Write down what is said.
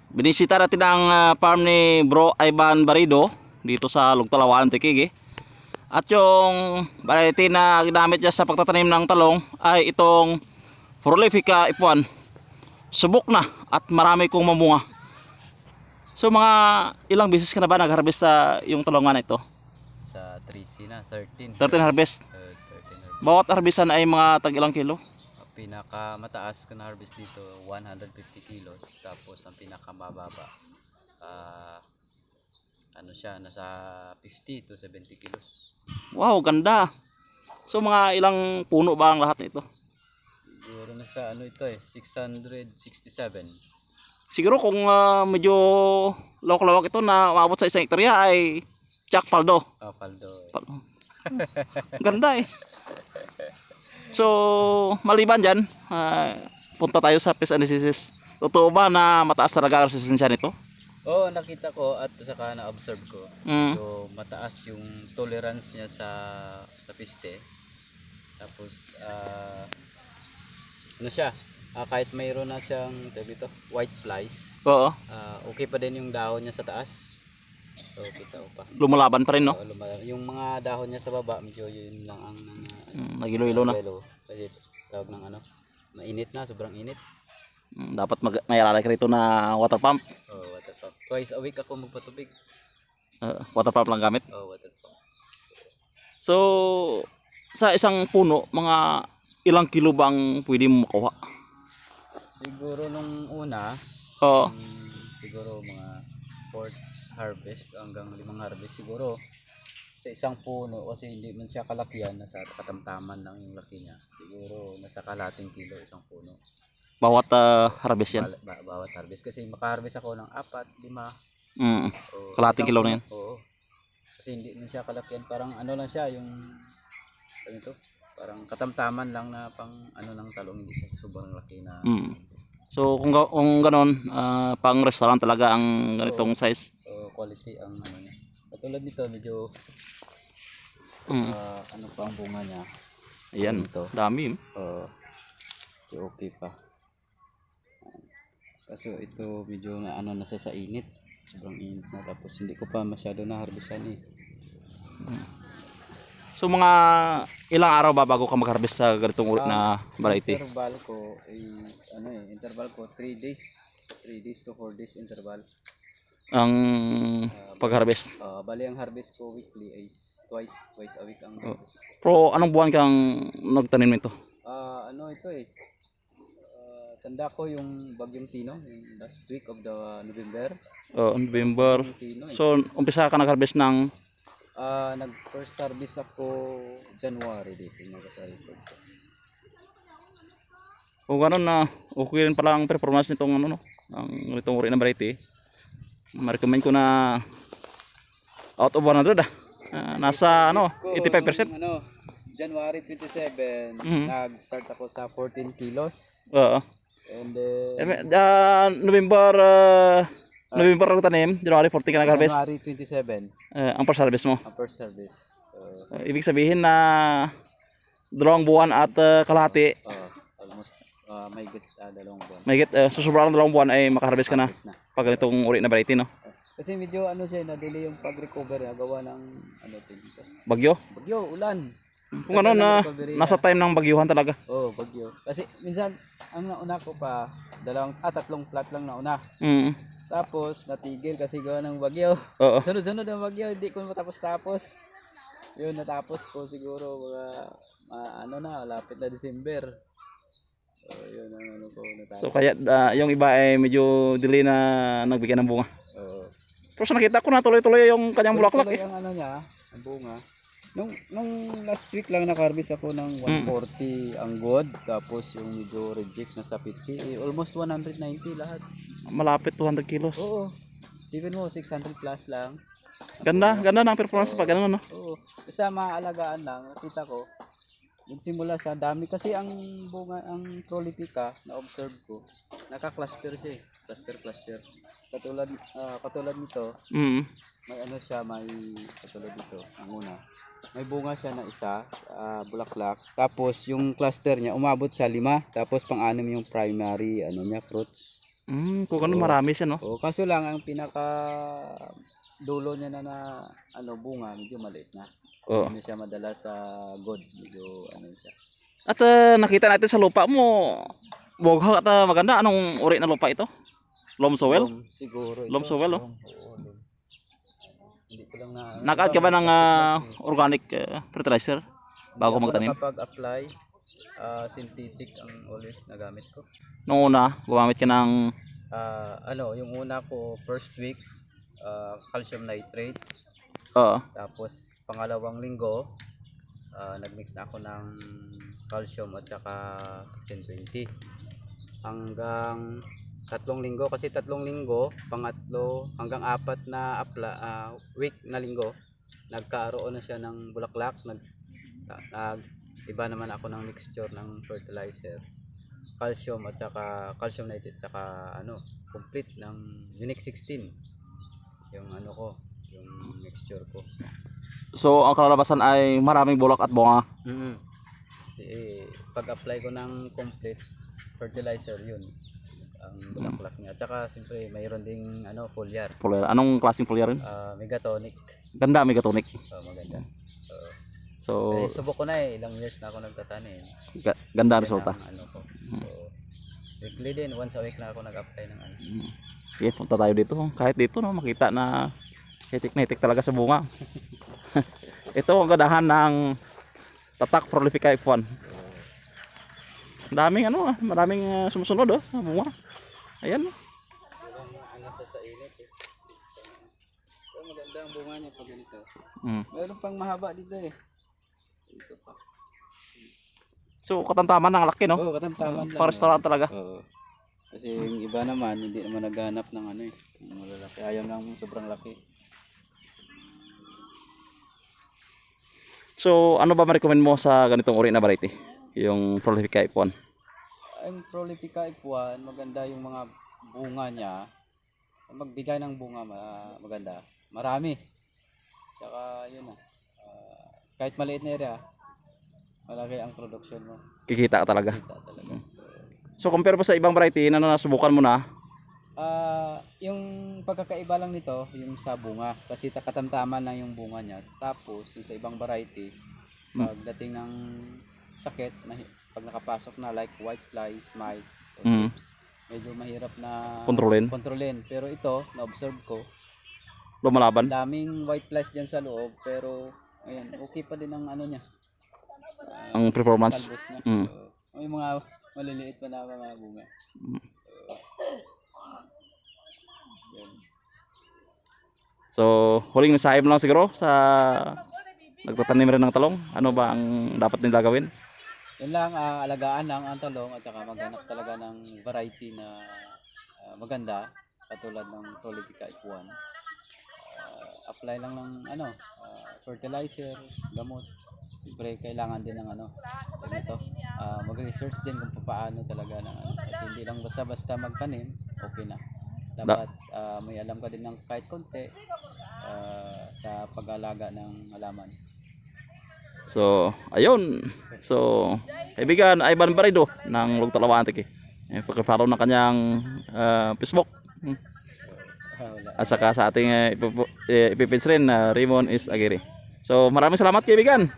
Binisita natin ang farm ni Bro Ivan Barido dito sa Lugtalawan, Tikigi. At yung variety na ginamit niya sa pagtatanim ng talong ay itong Prolifica F1. Subok na at marami kong mamunga. So mga ilang beses ka na ba nag-harvest sa yung talongan na ito? Sa 3C na, 13 harvest. 13 harvest. Bawat harvestan ay mga tag ilang kilo? Pinakamataas ko na harvest dito 150 kilos, tapos ang pinakamababa ano siya, nasa 50 to 70 kilos. Wow, ganda. So mga ilang puno ba ang lahat nito? Siguro nasa ano ito 667. Siguro kung medyo lawak-lawak ito na umabot sa isang hektarya ay Jack Paldo. Paldo. Ganda eh. So maliban dyan, punta tayo sa pest analysis. Totoo ba na mataas talaga ang resistensya nito? Oo, nakita ko at saka na-observe ko. So mataas yung tolerance niya sa peste. Tapos ano siya, kahit mayroon na siyang dito, white flies. Oo. Okay pa din yung dahon niya sa taas. So kita ko pa. Lumalaban pa rin, no? Yung mga dahon niya sa baba, medyo yun lang ang nagilo-ilo na. Kasi tawag ng ano, mainit na, sobrang init. Dapat may alalay ka rito na water pump. Water pump. Twice a week ako magpatubig. Water pump lang gamit. Water pump. So sa isang puno, mga ilang kilo bang pwede mo makuha? Siguro nung una, siguro mga 4th harvest hanggang 5 harvest siguro sa isang puno, kasi hindi man siya kalakihan, nasa katamtaman lang yung laki niya. Siguro nasa kalating kilo isang puno. Bawat harvest yan? Bawat harvest, kasi makaharvest ako ng 4, 5. Kalating kilo na yan? Oo. Kasi hindi man siya kalakihan, parang ano lang siya, yung ano ito, parang katamtaman lang na pang ano ng talong, hindi siya sobrang laki na. So kung ganoon, pang restaurant talaga ang ganitong size. Quality ang ano niya. Katulad nito, medyo ano pa ang bunga niya. Ayan, dami. Okay pa. Kaso ito medyo na ano na sa init. Sobrang init na, tapos hindi ko pa masyado na harvestan eh. So mga ilang araw ba bago ka mag-harvest sa ganitong uri na variety? Interval ko is interval ko 3 days. 3 days to 4 days interval. Ang pag-harvest. Bali ang harvest ko weekly is twice a week ang harvest. Pero anong buwan kang nagtanim nito? Ano ito tanda ko yung Bagyong Tino, yung last week of the November. November. So umpisa ka nag-harvest ng nag-first harvest ako January dito sa report ko. Kung gano'n na okay rin pala ang performance nitong nitong uri na variety. Ma-recommend ko na out of 100 nasa 85%. January 27, nag-start ako sa 14 kilos. And then November ako tanim, January 14 ka nag-harvest. January 27. Ang first harvest mo. Ang first harvest. Ibig sabihin na 2 buwan at kalahati. Almost mahigit 2 buwan. Mahigit sobrang 2 buwan ay makaharvest ka na pag ganitong uri na variety, no? Kasi medyo siya, na-delay yung pag-recover niya gawa ng dito. Bagyo, ulan. Kung ano nasa time ng bagyuhan talaga. Bagyo. Kasi minsan ang nauna ko pa 3 plot lang nauna. Tapos natigil kasi gawa ng bagyo. Sunod-sunod ang bagyo, hindi ko matapos-tapos. Yun, natapos ko siguro mga lapit na December. Yun ang ko natapos. So kaya yung iba ay medyo delay na nagbigay ng bunga. Pero nakita ko na tuloy-tuloy yung kanyang bulaklak eh. Yung niya, ang bunga. Nung last week lang naka-harvest ako ng 140 ang good, tapos yung medyo reject na sa 50, almost 190 lahat. Malapit 200 kilos. Even mo 600 plus lang. Ganda ng performance pag gano'n, no? Basta maalagaan lang, nakita ko. Nagsimula siya, dami kasi ang bunga, ang Prolifica na observe ko. Naka-cluster siya eh. Cluster. Katulad nito. May may katulad dito, ang una. May bunga siya na isa, bulaklak. Tapos yung cluster niya umabot sa 5, tapos pang-anim yung primary fruits. Kung ano marami siya, no? O kaso lang ang pinaka dulo niya na ano bunga medyo maliit na. Oo. Hindi siya madala sa god, medyo ano siya. At nakita natin sa lupa mo, bogha at maganda. Anong uri na lupa ito? Loam soil? Siguro ito. Loam soil, oh. Oo, loam. Hindi ko lang na Nakaat ka ba ng organic fertilizer bago magtanim? Kapag apply, synthetic ang always nagamit ko. Nung una, gumamit ka ng Ano, yung una ko first week, calcium nitrate. Tapos pangalawang linggo, nagmix na ako ng calcium at saka 1620. Hanggang 3 linggo, kasi 3 linggo, pangatlo hanggang 4 na week na linggo, nagkaroon na siya ng bulaklak. Iba naman ako ng mixture ng fertilizer, calcium at saka calcium nitrate at saka ano, complete ng Unique 16 yung ano ko, yung mixture ko. So ang kalalabasan ay maraming bulak at bunga. Kasi pag-apply ko ng complete fertilizer, yun ang bulaklak niya. At saka siyempre mayroon ding ano, foliar. Foliar. Anong klaseng foliar yun? Megatonic. Ganda, megatonic. Maganda. So subok ko na ilang years na ako nagtatanim. Ganda Yan resulta. ang ano ko. So, weekly din, once a week na ako nag-apply ng ano. Sige, punta tayo dito. Kahit dito, no, makita na hitik na hitik talaga sa bunga. Ito ang gadahan ng Tatak Prolifica F1. Daming ano, maraming sumusunod sa bunga. Ayan. Ano sa init eh. So, maganda ang bunga niya pag ganito. Meron pang mahaba dito eh. Dito pa. So katamtaman ng laki, no? Oo, katamtaman lang. Restaurant talaga. Oo. Kasi yung iba naman hindi naman naghanap ng ano eh, ng malalaki. Ayaw ng sobrang laki. So ano ba ma-recommend mo sa ganitong uri na variety? Yung Prolifica F1. Ang Prolifica F1, maganda yung mga bunga niya. Magbigay ng bunga maganda. Marami. Saka yun kahit maliit na area, malaki ang production mo. Kikita ka talaga. Kita talaga. So compare mo sa ibang variety na nasubukan mo na? Yung pagkakaiba lang nito, yung sa bunga. Kasi katamtaman lang yung bunga niya. Tapos yung sa ibang variety, pagdating ng sakit, pag nakapasok na like white flies, mites, or thrips, medyo mahirap na kontrolin. Pero ito, na-observe ko, lumalaban. daming white flies dyan sa loob, pero ayan, okay pa din ang ano niya. Ang performance. Niya. So, may mga maliliit pa na mga bunga. So, huling mensahe mo lang siguro sa nagtatanim rin ng talong. Ano ba ang dapat nila gawin? Yun lang, alagaan lang ang talong at saka maghanap talaga ng variety na maganda, katulad ng Prolifica F1. Apply lang ng fertilizer, gamot. Siyempre kailangan din ng mag-research din kung paano talaga ng kasi hindi lang basta-basta magtanim, okay na. Dapat may alam ka din ng kahit konti sa pag-alaga ng halaman. So, ayun. So, kaibigan Ivan Barido ng Lugtalawaan Tiki. Pag-follow na kanyang Facebook. At saka sa ating ipipins rin na Raymond is Aguirre. So, maraming salamat kaibigan.